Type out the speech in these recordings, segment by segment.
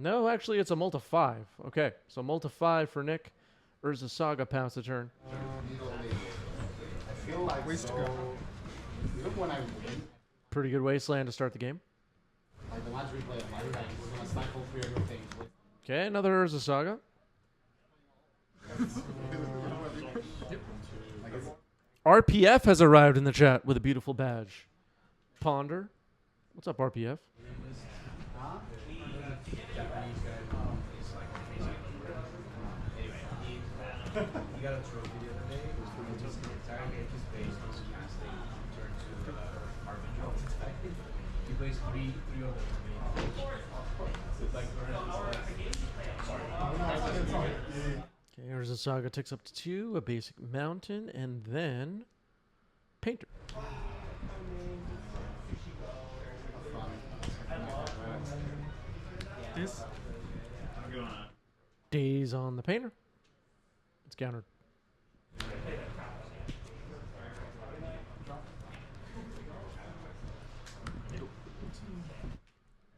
No, actually, it's a Multi 5. Okay, so Multi 5 for Nick. Urza Saga pass the turn. I feel like ways to go. Look when I win. Pretty good wasteland to start the game. Like the last replay of my life, we're gonna stifle 3 other things. Okay, another Urza Saga. RPF has arrived in the chat with a beautiful badge. Ponder. What's up, RPF? He got a trophy the other day. It was from the entire game. His base was casting, turned to Harbinger. He plays three of them. So it's like Okay, Urza Saga ticks up to 2, a basic mountain, and then Painter. This. Days on the Painter. It's countered.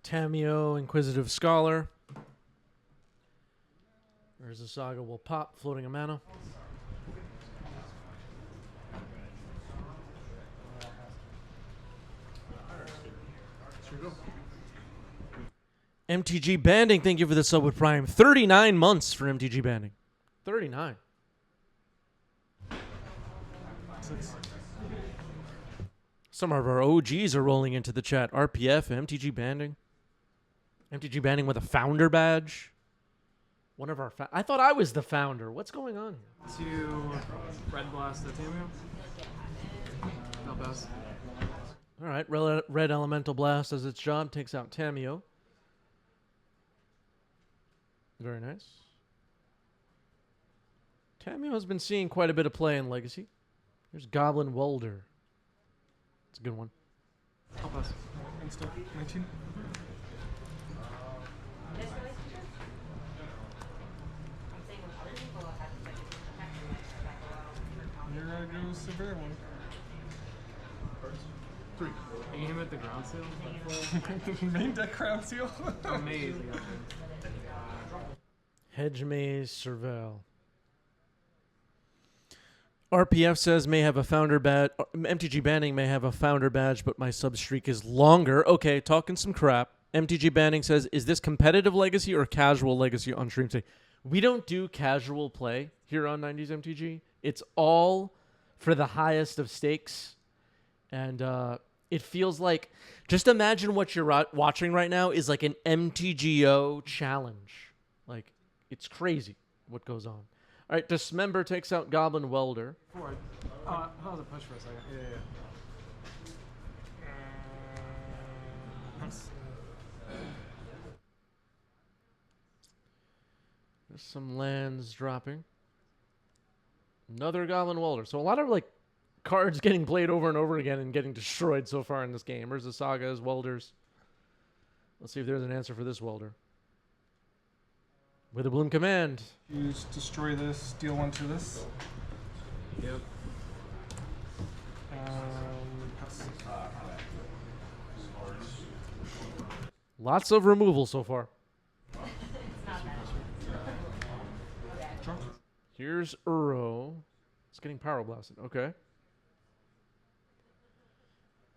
Tamio, Inquisitive Scholar. Urza Saga will pop, floating a mana. MTG Banding, thank you for the sub with Prime. 39 months for MTG Banding. 39. Some of our OGs are rolling into the chat. RPF, MTG Banding. MTG Banding with a founder badge. One of our I thought I was the founder. What's going on here? To Red Blast the Tamio. No pass. All right, Red Elemental Blast does its job, takes out Tamio. Very nice. Tamio has been seeing quite a bit of play in Legacy. Here's Goblin Welder. It's a good one. No pass. Insta 19. Here goes the bear one. 3. Are you him at the ground seal? The main deck crown seal. Amazing. Hedge Maze Serval. RPF says may have a founder badge. MTG Banding may have a founder badge, but my sub streak is longer. Okay, talking some crap. MTG Banding says, is this competitive Legacy or casual Legacy on stream today? We don't do casual play here on 90s MTG. It's all for the highest of stakes. And it feels like, just imagine what you're watching right now is like an MTGO challenge. Like, it's crazy what goes on. All right, Dismember takes out Goblin Welder. Forward. How's it push for a second? Yeah. There's some lands dropping. Another Goblin Welder. So a lot of like cards getting played over and over again and getting destroyed so far in this game. There's the Sagas, Welders. Let's see if there's an answer for this Welder. With a Bloom Command. Use destroy this, deal 1 to this. Yep. Pass. Lots of removal so far. Draw. Here's Uro. It's getting Power Blasted. Okay.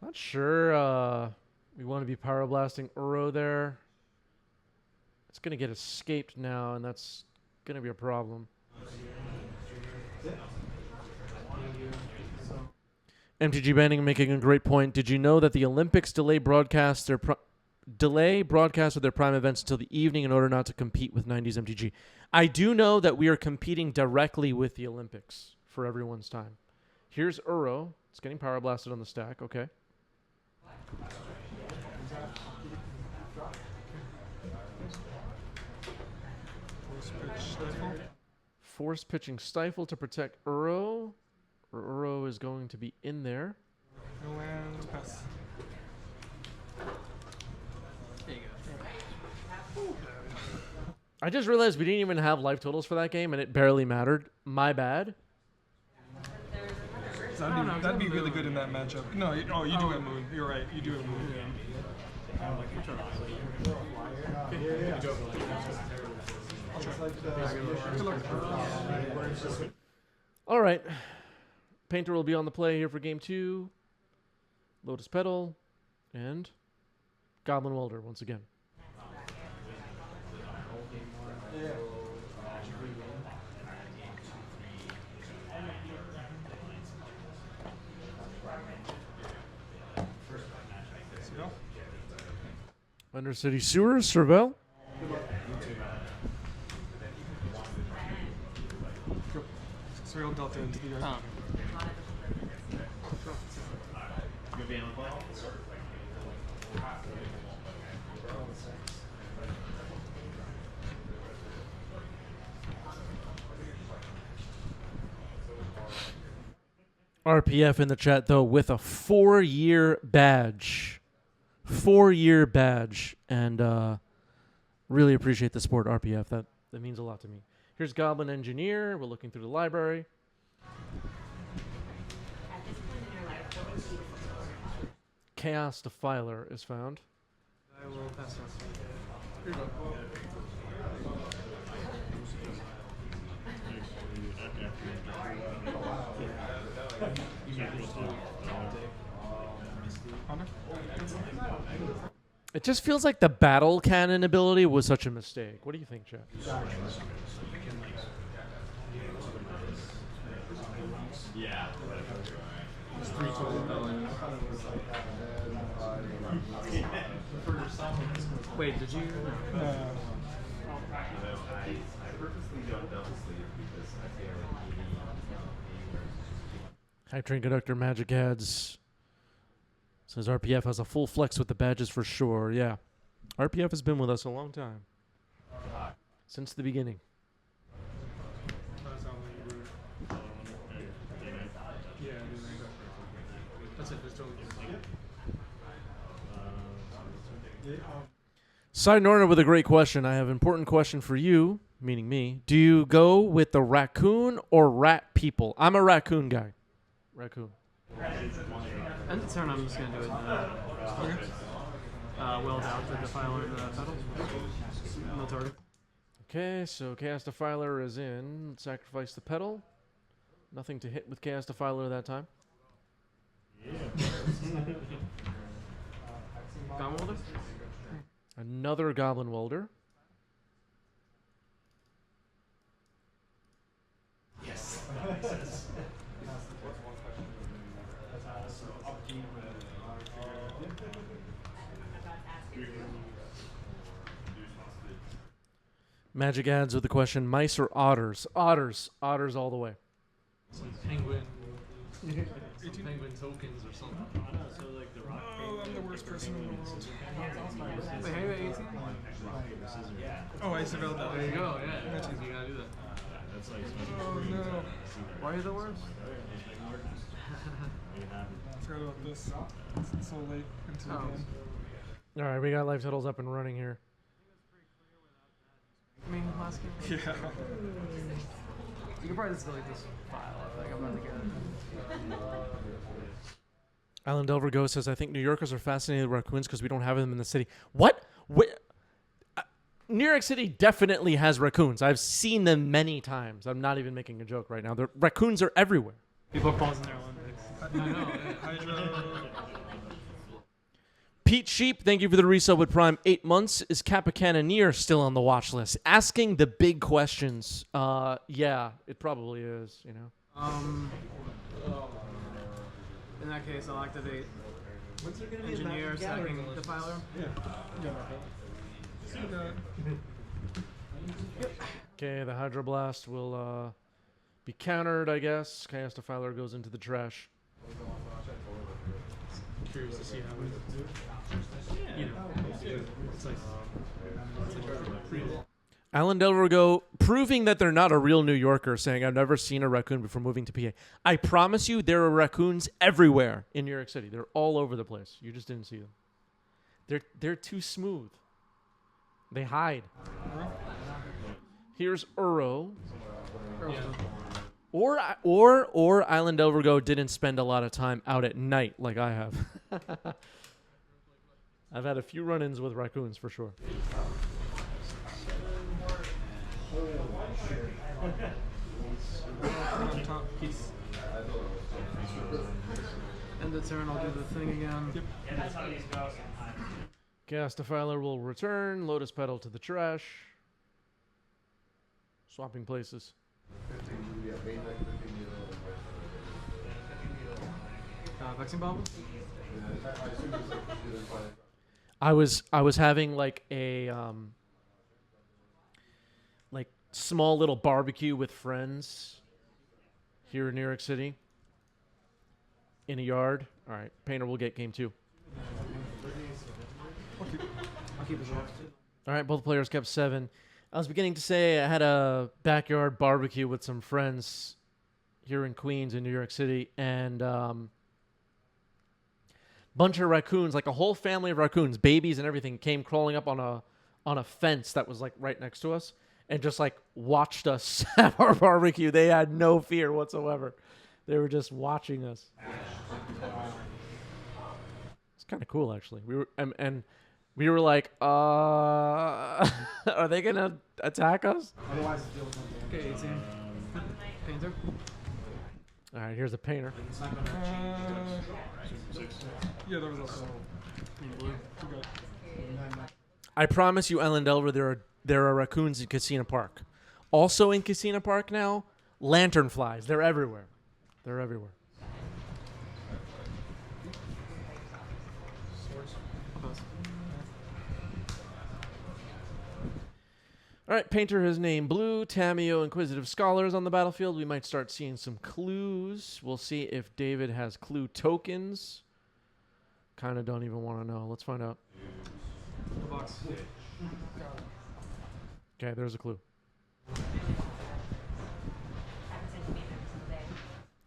Not sure we want to be Power Blasting Uro there. It's going to get escaped now, and that's going to be a problem. MTG Banding making a great point. Did you know that the Olympics delay broadcast of their prime events until the evening in order not to compete with 90s MTG? I do know that we are competing directly with the Olympics for everyone's time. Here's Uro. It's getting Power Blasted on the stack. Okay. Force pitching Stifle to protect Uro. Uro is going to be in there. No land, pass. There you go. I just realized we didn't even have life totals for that game, and it barely mattered. My bad. That'd be really good in that matchup. No, you do have Moon. You're right. You do have Moon. All right. Painter will be on the play here for game 2. Lotus Petal and Goblin Welder once again. Undercity Sewers, Cervelle. Serial Delta into the RPF in the chat, though, with a 4-year badge. 4-year badge. And really appreciate the support, RPF. That means a lot to me. Here's Goblin Engineer. We're looking through the library. Chaos Defiler is found. I will pass it. Here you go. Honor? It just feels like the battle cannon ability was such a mistake. What do you think, Chad? Yeah. It's 3 total. Wait, did you? I purposely don't double sleeve because I feel like High Train Conductor Magic Ads says RPF has a full flex with the badges for sure. Yeah. RPF has been with us a long time. Since the beginning. Yeah, that's it. There's totally Side Norna with a great question. I have an important question for you, meaning me. Do you go with the raccoon or rat people? I'm a raccoon guy. Raccoon. End of turn, I'm just going to do it. Weld out the defiler into that pedal. No target. Okay, so Chaos Defiler is in. Sacrifice the pedal. Nothing to hit with Chaos Defiler that time. Goblin Welder? Another Goblin Welder. yes. Magic Ads with the question, mice or otters? Otters. Otters all the way. Some penguin. Some penguin tokens or something. Oh, I'm the worst person in the world. Wait, hey, wait, 18? Oh, I surveilled that. There you go, yeah. You gotta do that. Oh, no. Why are you the worst? I forgot about this. It's so late into the Oh. game. All right, we got live titles up and running here. I mean, last game. Yeah. You can probably just delete this file. I think I'm about to get it. Alan Delvergo says, I think New Yorkers are fascinated with raccoons because we don't have them in the city. What? New York City definitely has raccoons. I've seen them many times. I'm not even making a joke right now. The raccoons are everywhere. People are pausing their Olympics. I know, yeah. Hydro. Pete Sheep, thank you for the resub with Prime 8 months. Is Kappa Cannoneer still on the watch list? Asking the big questions. Yeah, it probably is, you know. In that case, I'll activate engineer stacking defiler. Okay, the Hydroblast will be countered, I guess. Chaos Defiler goes into the trash. Curious to see how we do. You know, it's like Alan Delvergo proving that they're not a real New Yorker, saying, I've never seen a raccoon before moving to PA. I promise you there are raccoons everywhere in New York City. They're all over the place. You just didn't see them. They're too smooth. They hide. Here's Uro. Or Island Delvergo didn't spend a lot of time out at night like I have. I've had a few run-ins with raccoons for sure. On top. End the turn, I'll do the thing again. Yep. Gas defiler will return. Lotus petal to the trash. Swapping places. Vexing Bomb? I was having like a like small little barbecue with friends here in New York City in a yard. All right, Painter will get game 2. I'll keep this off. All right, both players kept 7. I was beginning to say I had a backyard barbecue with some friends here in Queens in New York City, and bunch of raccoons, like a whole family of raccoons, babies and everything, came crawling up on a fence that was like right next to us, and just like watched us have our barbecue. They had no fear whatsoever. They were just watching us. It's kind of cool, actually. We were and we were like, are they gonna attack us? Okay, 18. Painter. All right, here's a painter. Yeah, there was also blue. I promise you, Ellen Delver, there are raccoons in Casino Park. Also in Casino Park now, lanternflies. They're everywhere. They're everywhere. All right, Painter has named Blue, Tamio, Inquisitive Scholars on the battlefield. We might start seeing some clues. We'll see if David has clue tokens. Kind of don't even want to know. Let's find out. The box. Okay, there's a clue.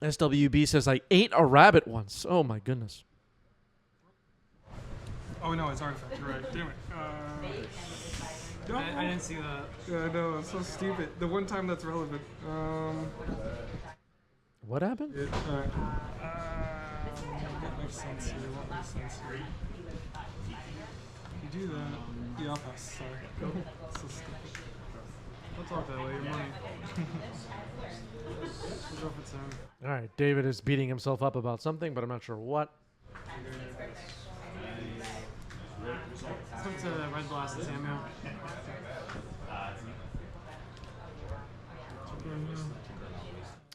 SWB says, I ate a rabbit once. Oh, my goodness. Oh no, it's artifact. You're right. Damn it. I didn't see that. Yeah, I know. It's so stupid. The one time that's relevant. What happened? Alright. What makes sense here? What makes sense here? You do that. Yeah, I'll pass. Sorry. So stupid. Don't talk that way, your money. We'll go for turn. All right, David is beating himself up about something, but I'm not sure what. Swing to Red Blast and Samuel.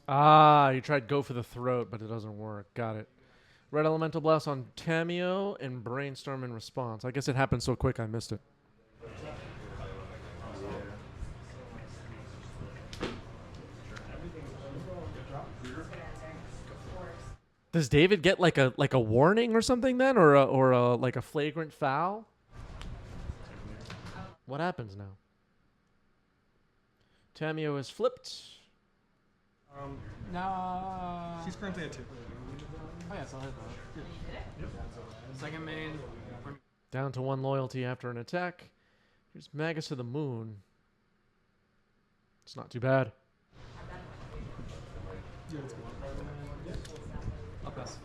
Ah, you tried go for the throat, but it doesn't work. Got it. Red Elemental Blast on Tamio and Brainstorm in response. I guess it happened so quick I missed it. Does David get like a warning or something then, or a like a flagrant foul? What happens now? Tamio is flipped. No. She's currently at 2. Oh yeah, so I'll hit that. Yep. Second main. Down to 1 loyalty after an attack. Here's Magus of the Moon. It's not too bad. Yeah, it's good. I'll pass.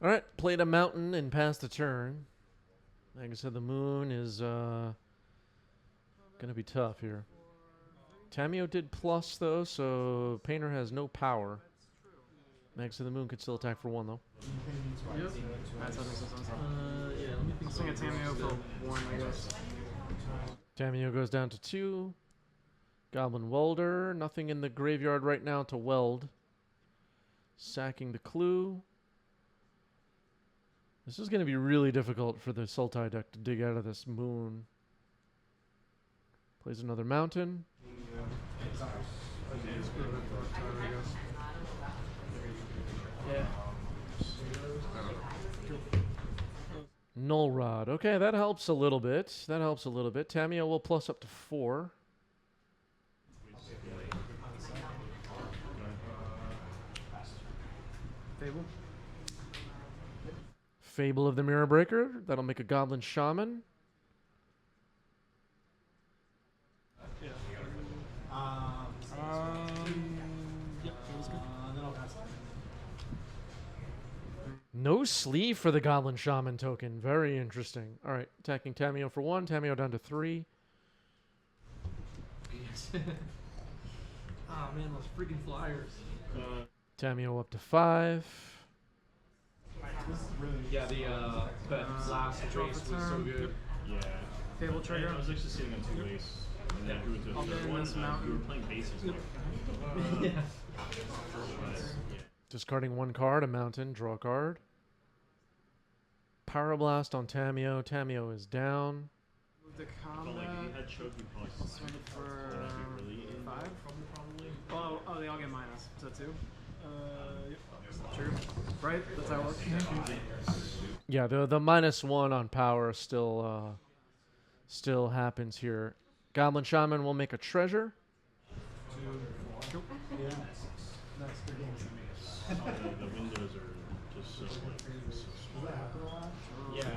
All right, played a mountain and passed a turn. Like I said, the moon is going to be tough here. Tamio did plus, though, so Painter has no power. Max of the Moon could still attack for 1, though. Yep. I'll swing a Tamio for 1, I guess. Tamio goes down to 2. Goblin Welder. Nothing in the graveyard right now to weld. Sacking the clue. This is going to be really difficult for the Sultai deck to dig out of this moon. Plays another mountain. Null Rod. Okay, that helps a little bit. That helps a little bit. Tamio will plus up to 4. Fable. Fable of the Mirror Breaker. That'll make a Goblin Shaman. Yep, it was good. Then I'll pass it. No sleeve for the Goblin Shaman token. Very interesting. All right, attacking Tamio for 1. Tamio down to 3. Ah man, those freaking flyers. Tamio up to 5. This is really Yeah, that last draw race for was so turn. good. Yeah. Fable trigger. I was actually sitting on 2 base. And then I drew into I'll a third ban one. this We mountain. were playing bases. Like, Yeah. yeah. Discarding 1 card, a mountain, draw a card. Pyroblast on Tamio. Tamio is down. Move the But combat. like, if you had choke, you probably Swing it for that'd be really 5. probably. Oh, they all get minus. Is that 2? Yep. True. Right? That's how it works. Yeah, the -1 on power still happens here. Goblin Shaman will make a treasure. yeah. That's the game. The windows are just so like so small. Does that happen a lot? Yeah.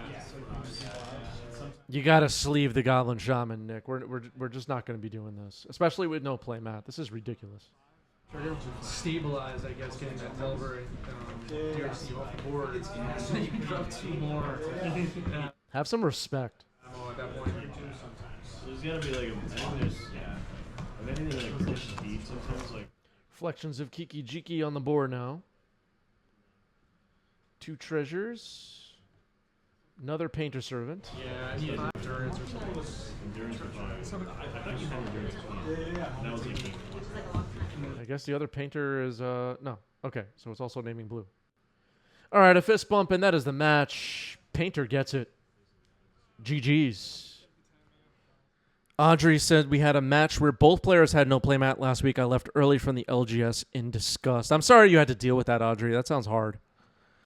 You gotta sleeve the Goblin Shaman, Nick. We're just not gonna be doing this, especially with no play mat. This is ridiculous. Trigger. Stabilize, I guess, getting that Delver and DRC off the board. So you can drop 2 more. Yeah. Have some respect. Oh, at that point. There's gotta be like I think there's if anything like push speed sometimes like Reflections of Kiki Jiki on the board now. 2 treasures. Another Painter Servant. Yeah, I need 5 turns or something. endurance or fine. I thought you had endurance as well. Yeah. That was like game one. I guess the other painter is no. Okay, so it's also naming blue. All right, a fist bump, and that is the match. Painter gets it. GG's. Audrey said we had a match where both players had no playmat last week. I left early from the LGS in disgust. I'm sorry you had to deal with that, Audrey. That sounds hard.